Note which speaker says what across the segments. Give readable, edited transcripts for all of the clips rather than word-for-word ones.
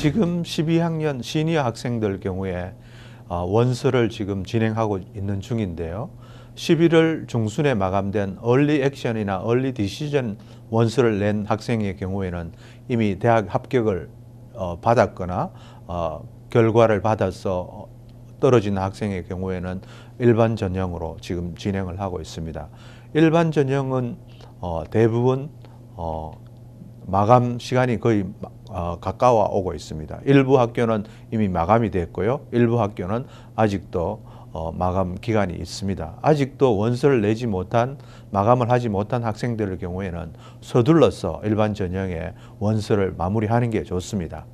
Speaker 1: 지금 12학년 시니어 학생들 경우에 원서를 지금 진행하고 있는 중인데요. 11월 중순에 마감된 얼리 액션이나 얼리 디시전 원서를 낸 학생의 경우에는 이미 대학 합격을 받았거나 결과를 받아서 떨어진 학생의 경우에는 일반 전형으로 지금 진행을 하고 있습니다. 일반 전형은 대부분 마감 시간이 거의 가까워 오고 있습니다. 일부 학교는 이미 마감이 됐고요. 일부 학교는 아직도 마감 기간이 있습니다. 아직도 원서를 내지 못한, 마감을 하지 못한 학생들의 경우에는 서둘러서 일반 전형의 원서를 마무리하는 게 좋습니다.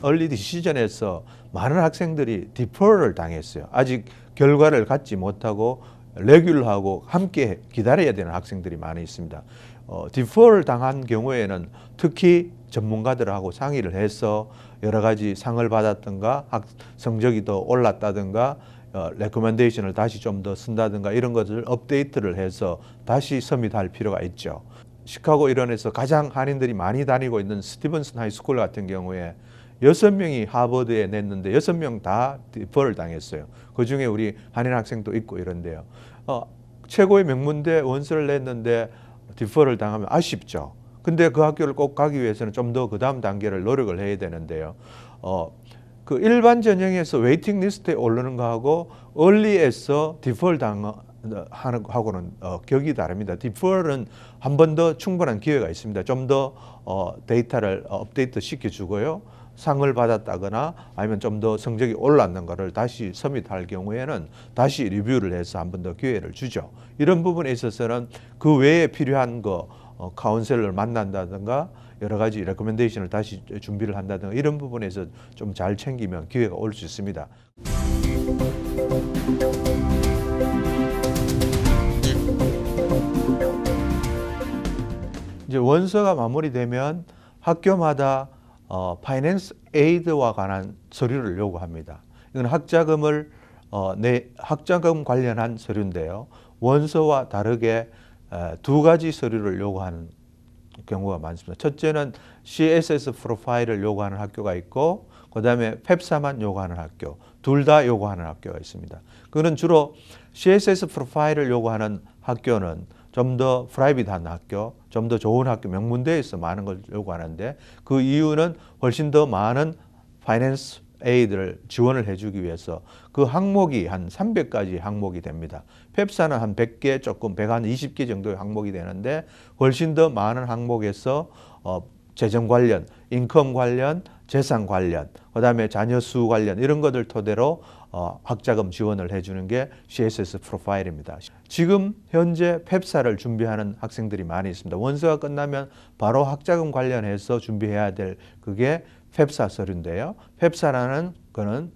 Speaker 1: 얼리 디시전에서 많은 학생들이 디퍼를 당했어요. 아직 결과를 갖지 못하고 레귤러하고 함께 기다려야 되는 학생들이 많이 있습니다. 디퍼를 당한 경우에는 특히 전문가들하고 상의를 해서 여러 가지 상을 받았던가 성적이 더 올랐다든가 레코멘데이션을 다시 좀 더 쓴다든가 이런 것을 업데이트를 해서 다시 서밋할 필요가 있죠. 시카고 일원에서 가장 한인들이 많이 다니고 있는 스티븐슨 하이스쿨 같은 경우에 6명이 하버드에 냈는데 6명 다 디퍼를 당했어요. 그중에 우리 한인 학생도 있고 이런데요. 최고의 명문대 원서를 냈는데 디퍼를 당하면 아쉽죠. 근데 그 학교를 꼭 가기 위해서는 좀 더 그 다음 단계를 노력을 해야 되는데요. 그 일반 전형에서 웨이팅 리스트에 오르는 거하고 얼리에서 디퍼를 하는 거하고는 격이 다릅니다. 디퍼는 한 번 더 충분한 기회가 있습니다. 좀 더 데이터를 업데이트 시켜주고요. 상을 받았다거나 아니면 좀 더 성적이 올랐는 거를 다시 서밋할 경우에는 다시 리뷰를 해서 한 번 더 기회를 주죠. 이런 부분에 있어서는 그 외에 필요한 거 카운셀러를 만난다든가 여러 가지 레코멘데이션을 다시 준비를 한다든가 이런 부분에서 좀 잘 챙기면 기회가 올 수 있습니다. 이제 원서가 마무리되면 학교마다 파이낸스 에이드와 관한 서류를 요구합니다. 이건 학자금 관련한 서류인데요. 원서와 다르게 두 가지 서류를 요구하는 경우가 많습니다. 첫째는 CSS 프로파일을 요구하는 학교가 있고 그다음에 펩사만 요구하는 학교, 둘 다 요구하는 학교가 있습니다. 그는 주로 CSS 프로파일을 요구하는 학교는 좀 더 프라이빗한 학교, 좀 더 좋은 학교, 명문대에서 많은 걸 요구하는데 그 이유는 훨씬 더 많은 파이낸스 에이드를 지원을 해주기 위해서 그 항목이 한 300가지 항목이 됩니다. 펩사는 한 100개, 조금 120개 정도의 항목이 되는데 훨씬 더 많은 항목에서 재정 관련, 인컴 관련, 재산 관련, 그다음에 자녀 수 관련 이런 것들 토대로 학자금 지원을 해주는 게 CSS 프로파일입니다. 지금 현재 펩사를 준비하는 학생들이 많이 있습니다. 원서가 끝나면 바로 학자금 관련해서 준비해야 될 그게 펩사 서류인데요. 펩사라는 거는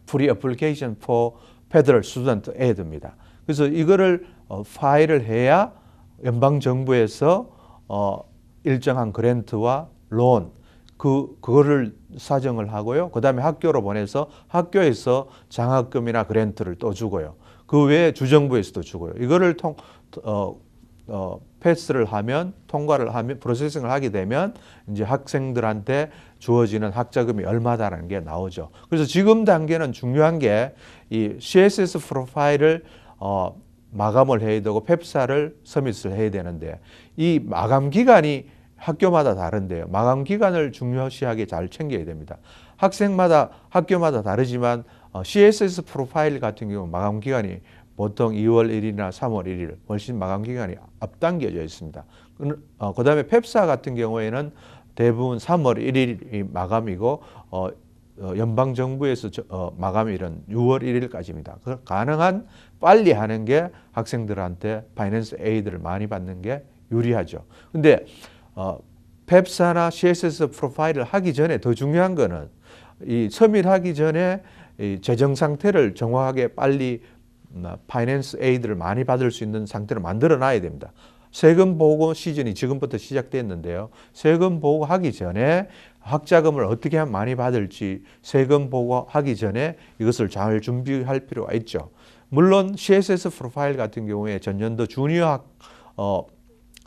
Speaker 1: Pre-Application for Federal Student Aid입니다. 그래서 이거를 파일을 해야 연방정부에서 일정한 그랜트와 론 그거를 사정을 하고요. 그 다음에 학교로 보내서 학교에서 장학금이나 그랜트를 또 주고요. 그 외에 주정부에서도 주고요. 이거를 패스를 하면, 통과를 하면, 프로세싱을 하게 되면 이제 학생들한테 주어지는 학자금이 얼마다라는 게 나오죠. 그래서 지금 단계는 중요한 게 이 CSS 프로파일을 마감을 해야 되고 펩사를 서밋을 해야 되는데 이 마감 기간이 학교마다 다른데요. 마감 기간을 중요시하게 잘 챙겨야 됩니다. 학생마다 학교마다 다르지만 CSS 프로파일 같은 경우 마감 기간이 보통 2월 1일이나 3월 1일 훨씬 마감 기간이 앞당겨져 있습니다. 그 다음에 펩사 같은 경우에는 대부분 3월 1일이 마감이고 연방정부에서 마감일은 6월 1일까지입니다. 가능한 빨리 하는 게 학생들한테 파이낸스 에이드를 많이 받는 게 유리하죠. 근데 펩사나 CSS 프로파일을 하기 전에 더 중요한 거는 이 서밋하기 전에 이 재정 상태를 정확하게 빨리 파이낸스 에이드를 많이 받을 수 있는 상태를 만들어 놔야 됩니다. 세금 보고 시즌이 지금부터 시작됐는데요. 세금 보고하기 전에 학자금을 어떻게 하면 많이 받을지 세금 보고하기 전에 이것을 잘 준비할 필요가 있죠. 물론 CSS 프로파일 같은 경우에 전년도 주니어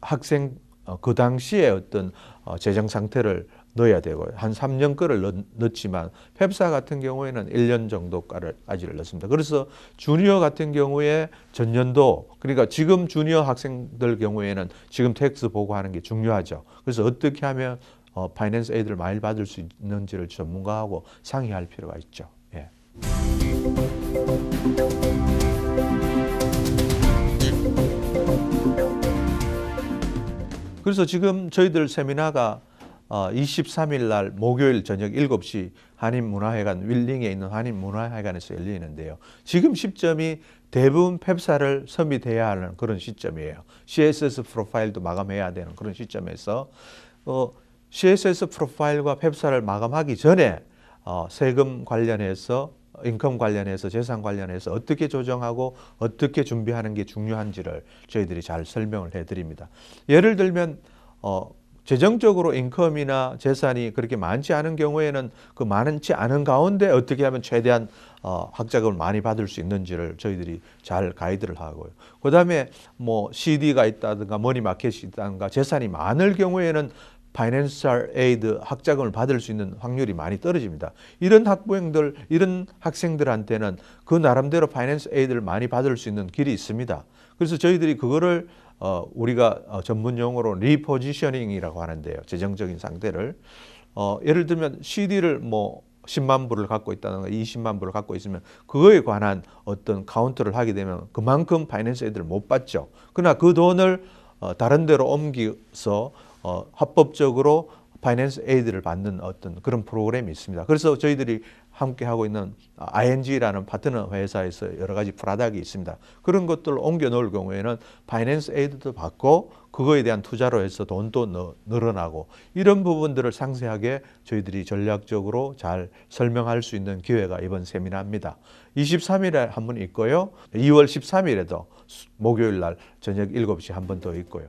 Speaker 1: 학생 그 당시에 어떤 재정 상태를 넣어야 되고 한 3년 거를 넣지만 펩사 같은 경우에는 1년 정도가를 아직을 넣습니다. 그래서 주니어 같은 경우에 전년도 그러니까 지금 주니어 학생들 경우에는 지금 텍스 보고하는 게 중요하죠. 그래서 어떻게 하면 파이낸스 에이드를 많이 받을 수 있는지를 전문가하고 상의할 필요가 있죠. 예. 그래서 지금 저희들 세미나가 23일 날 목요일 저녁 7시 한인문화회관 윌링에 있는 한인문화회관에서 열리는데요. 지금 시점이 대부분 펩사를 서밋해야 하는 그런 시점이에요. CSS 프로파일도 마감해야 되는 그런 시점에서 CSS 프로파일과 펩사를 마감하기 전에 세금 관련해서 인컴 관련해서 재산 관련해서 어떻게 조정하고 어떻게 준비하는 게 중요한지를 저희들이 잘 설명을 해드립니다. 예를 들면 재정적으로 인컴이나 재산이 그렇게 많지 않은 경우에는 그 많지 않은 가운데 어떻게 하면 최대한 학자금을 많이 받을 수 있는지를 저희들이 잘 가이드를 하고요. 그 다음에 뭐 CD가 있다든가 머니마켓이 있다든가 재산이 많을 경우에는 파이낸셜 에이드 학자금을 받을 수 있는 확률이 많이 떨어집니다. 이런 학부형들, 이런 학생들한테는 그 나름대로 파이낸스 에이드를 많이 받을 수 있는 길이 있습니다. 그래서 저희들이 그거를 우리가 전문 용어로 리포지셔닝이라고 하는데요. 재정적인 상태를 예를 들면 CD를 뭐 10만 불을 갖고 있다든가 20만 불을 갖고 있으면 그거에 관한 어떤 카운트를 하게 되면 그만큼 파이낸스 에이드를 못 받죠. 그러나 그 돈을 다른 데로 옮겨서 합법적으로 파이낸스 에이드를 받는 어떤 그런 프로그램이 있습니다. 그래서 저희들이 함께 하고 있는 ING라는 파트너 회사에서 여러 가지 프로덕트가 있습니다. 그런 것들을 옮겨 놓을 경우에는 파이낸스 에이드도 받고 그거에 대한 투자로 해서 돈도 늘어나고 이런 부분들을 상세하게 저희들이 전략적으로 잘 설명할 수 있는 기회가 이번 세미나입니다. 23일에 한 번 있고요. 2월 13일에도 목요일 날 저녁 7시 한 번 더 있고요.